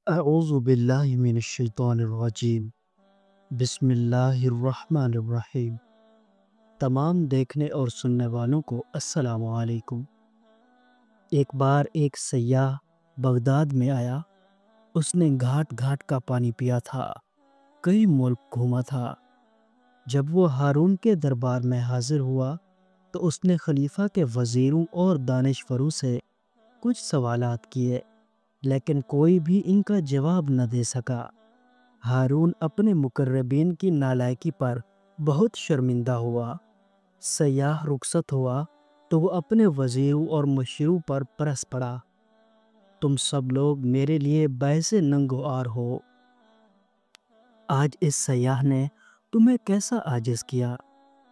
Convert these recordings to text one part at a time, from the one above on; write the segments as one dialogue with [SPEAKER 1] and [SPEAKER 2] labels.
[SPEAKER 1] اعوذ باللہ من الشیطان الرجیم۔ بسم اللہ الرحمن الرحیم۔ تمام دیکھنے اور سننے والوں کو السلام علیکم۔ ایک بار ایک سیاح بغداد میں آیا۔ اس نے گھاٹ گھاٹ کا پانی پیا تھا، کئی ملک گھوما تھا۔ جب وہ ہارون کے دربار میں حاضر ہوا تو اس نے خلیفہ کے وزیروں اور دانشوروں سے کچھ سوالات کیے، لیکن کوئی بھی ان کا جواب نہ دے سکا۔ ہارون اپنے مقربین کی نالائکی پر بہت شرمندہ ہوا۔ سیاح رخصت ہوا تو وہ اپنے وزیروں اور مشیروں پر برس پڑا، تم سب لوگ میرے لیے باعث ننگ و عار ہو۔ آج اس سیاح نے تمہیں کیسا عاجز کیا؟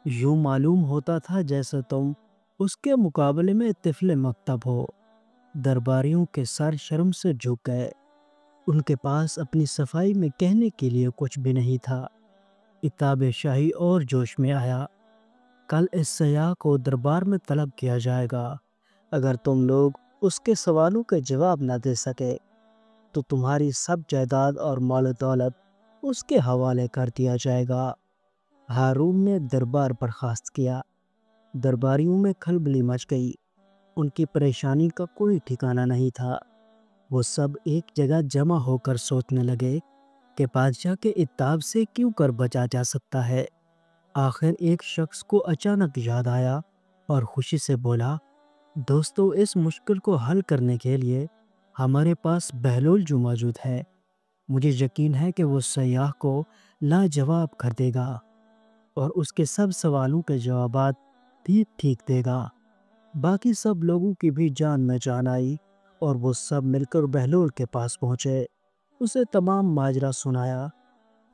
[SPEAKER 1] یوں معلوم ہوتا تھا جیسے تم اس کے مقابلے میں طفل مکتب ہو۔ درباریوں کے سر شرم سے جھک گئے۔ ان کے پاس اپنی صفائی میں کہنے کے لیے کچھ بھی نہیں تھا۔ عتاب شاہی اور جوش میں آیا، کل اس سیاح کو دربار میں طلب کیا جائے گا۔ اگر تم لوگ اس کے سوالوں کے جواب نہ دے سکے تو تمہاری سب جائیداد اور مال و دولت اس کے حوالے کر دیا جائے گا۔ ہارون نے دربار برخاست کیا۔ درباریوں میں کھلبلی مچ گئی۔ ان کی پریشانی کا کوئی ٹھکانہ نہیں تھا۔ وہ سب ایک جگہ جمع ہو کر سوچنے لگے کہ بادشاہ کے عتاب سے کیوں کر بچا جا سکتا ہے۔ آخر ایک شخص کو اچانک یاد آیا اور خوشی سے بولا، دوستو، اس مشکل کو حل کرنے کے لیے ہمارے پاس بہلول جو موجود ہے، مجھے یقین ہے کہ وہ سیاح کو لاجواب کر دے گا اور اس کے سب سوالوں کے جوابات بھی ٹھیک دے گا۔ باقی سب لوگوں کی بھی جان میں جان آئی اور وہ سب مل کر بہلول کے پاس پہنچے۔ اسے تمام ماجرا سنایا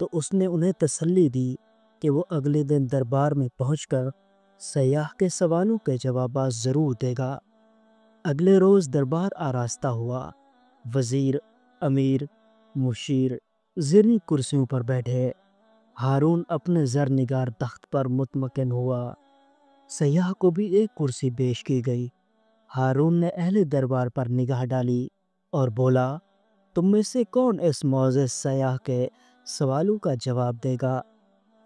[SPEAKER 1] تو اس نے انہیں تسلی دی کہ وہ اگلے دن دربار میں پہنچ کر سیاح کے سوالوں کے جوابات ضرور دے گا۔ اگلے روز دربار آراستہ ہوا۔ وزیر، امیر، مشیر زرعی کرسیوں پر بیٹھے۔ ہارون اپنے زرنگار تخت پر مطمئن ہوا۔ سیاح کو بھی ایک کرسی پیش کی گئی۔ ہارون نے اہل دربار پر نگاہ ڈالی اور بولا، تم میں سے کون اس معزز سیاح کے سوالوں کا جواب دے گا؟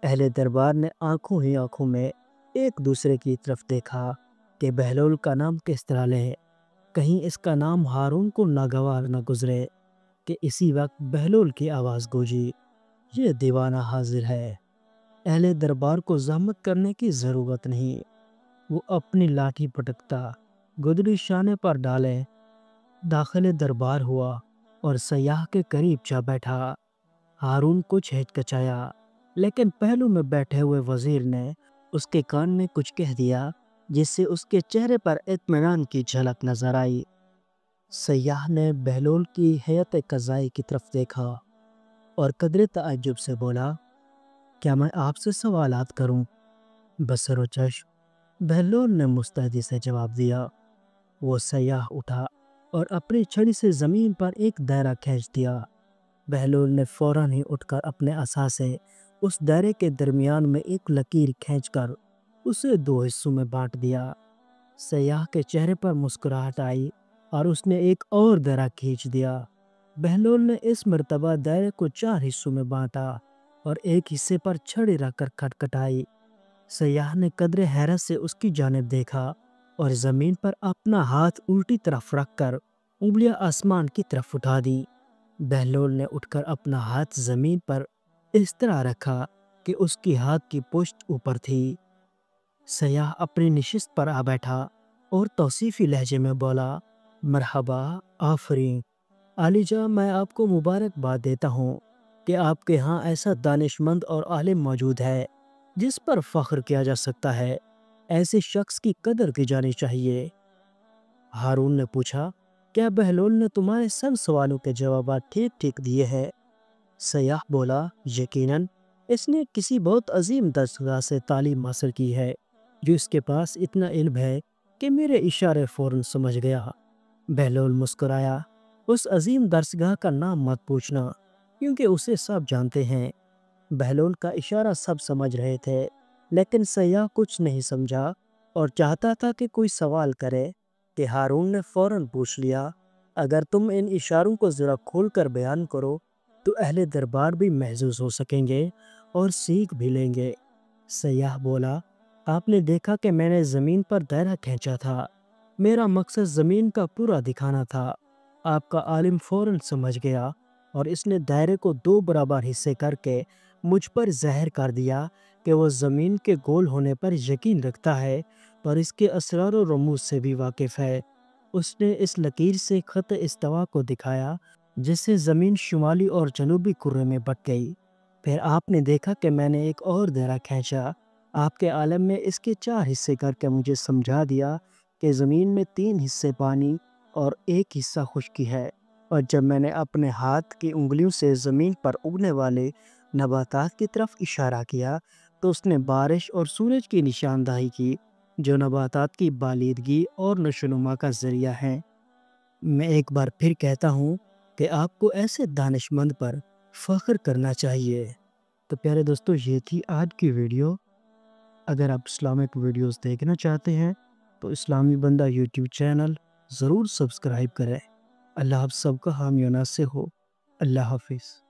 [SPEAKER 1] اہل دربار نے آنکھوں ہی آنکھوں میں ایک دوسرے کی طرف دیکھا کہ بہلول کا نام کس طرح لے، کہیں اس کا نام ہارون کو ناگوار نہ گزرے۔ کہ اسی وقت بہلول کی آواز گونجی، یہ دیوانہ حاضر ہے۔ اہل دربار کو زحمت کرنے کی ضرورت نہیں۔ وہ اپنی لاٹھی پٹکتا گدڑی شانے پر ڈالے داخل دربار ہوا اور سیاح کے قریب جا بیٹھا۔ ہارون کچھ ہچکچایا، لیکن پہلو میں بیٹھے ہوئے وزیر نے اس کے کان میں کچھ کہہ دیا جس سے اس کے چہرے پر اطمینان کی جھلک نظر آئی۔ سیاح نے بہلول کی ہیئت قضائی کی طرف دیکھا اور قدرے تعجب سے بولا، کیا میں آپ سے سوالات کروں؟ بصر و چشم، بہلول نے مستعدی سے جواب دیا۔ وہ سیاح اٹھا اور اپنی چھڑی سے زمین پر ایک دائرہ کھینچ دیا۔ بہلول نے فوراً ہی اٹھ کر اپنے عصا سے اس دائرے کے درمیان میں ایک لکیر کھینچ کر اسے دو حصوں میں بانٹ دیا۔ سیاح کے چہرے پر مسکراہٹ آئی اور اس نے ایک اور دائرہ کھینچ دیا۔ بہلول نے اس مرتبہ دائرے کو 4 حصوں میں بانٹا اور ایک حصے پر چھڑی رکھ کر کھٹکھٹائی۔ سیاح نے قدرے حیرت سے اس کی جانب دیکھا اور زمین پر اپنا ہاتھ الٹی طرف رکھ کر انگلیاں آسمان کی طرف اٹھا دی۔ بہلول نے اٹھ کر اپنا ہاتھ زمین پر اس طرح رکھا کہ اس کی ہاتھ کی پشت اوپر تھی۔ سیاح اپنی نشست پر آ بیٹھا اور توصیفی لہجے میں بولا، مرحبا، آفرین، عالی جاں، میں آپ کو مبارکباد دیتا ہوں کہ آپ کے ہاں ایسا دانش مند اور عالم موجود ہے جس پر فخر کیا جا سکتا ہے۔ ایسے شخص کی قدر کی جانی چاہیے۔ ہارون نے پوچھا، کیا بہلول نے تمہارے سب سوالوں کے جوابات ٹھیک ٹھیک دیے ہیں؟ سیاح بولا، یقیناً، اس نے کسی بہت عظیم درسگاہ سے تعلیم حاصل کی ہے جو اس کے پاس اتنا علم ہے کہ میرے اشارے فوراً سمجھ گیا۔ بہلول مسکرایا، اس عظیم درسگاہ کا نام مت پوچھنا کیونکہ اسے سب جانتے ہیں۔ بہلول کا اشارہ سب سمجھ رہے تھے، لیکن سیاح کچھ نہیں سمجھا اور چاہتا تھا کہ کوئی سوال کرے کہ ہارون نے فوراً پوچھ لیا، اگر تم ان اشاروں کو ذرا کھول کر بیان کرو تو اہل دربار بھی محظوظ ہو سکیں گے اور سیکھ بھی لیں گے۔ سیاح بولا، آپ نے دیکھا کہ میں نے زمین پر دائرہ کھینچا تھا۔ میرا مقصد زمین کا پورا دکھانا تھا۔ آپ کا عالم فوراً سمجھ گیا اور اس نے دائرے کو 2 برابر حصے کر کے مجھ پر ظاہر کر دیا کہ وہ زمین کے گول ہونے پر یقین رکھتا ہے اور اس کے اسرار و رموز سے بھی واقف ہے۔ اس نے اس لکیر سے خط استوا کو دکھایا جس سے زمین شمالی اور جنوبی کرے میں بٹ گئی۔ پھر آپ نے دیکھا کہ میں نے ایک اور دائرہ کھینچا۔ آپ کے عالم میں اس کے 4 حصے کر کے مجھے سمجھا دیا کہ زمین میں 3 حصے پانی اور 1 حصہ خشکی ہے، اور جب میں نے اپنے ہاتھ کی انگلیوں سے زمین پر اگنے والے نباتات کی طرف اشارہ کیا تو اس نے بارش اور سورج کی نشاندہی کی جو نباتات کی بالیدگی اور نشو و نما کا ذریعہ ہیں۔ میں ایک بار پھر کہتا ہوں کہ آپ کو ایسے دانش مند پر فخر کرنا چاہیے۔ تو پیارے دوستو، یہ تھی آج کی ویڈیو۔ اگر آپ اسلامک ویڈیوز دیکھنا چاہتے ہیں تو اسلامی بندہ یوٹیوب چینل ضرور سبسکرائب کریں۔ اللہ آپ سب کا حامی و ناصر ہو۔ اللہ حافظ۔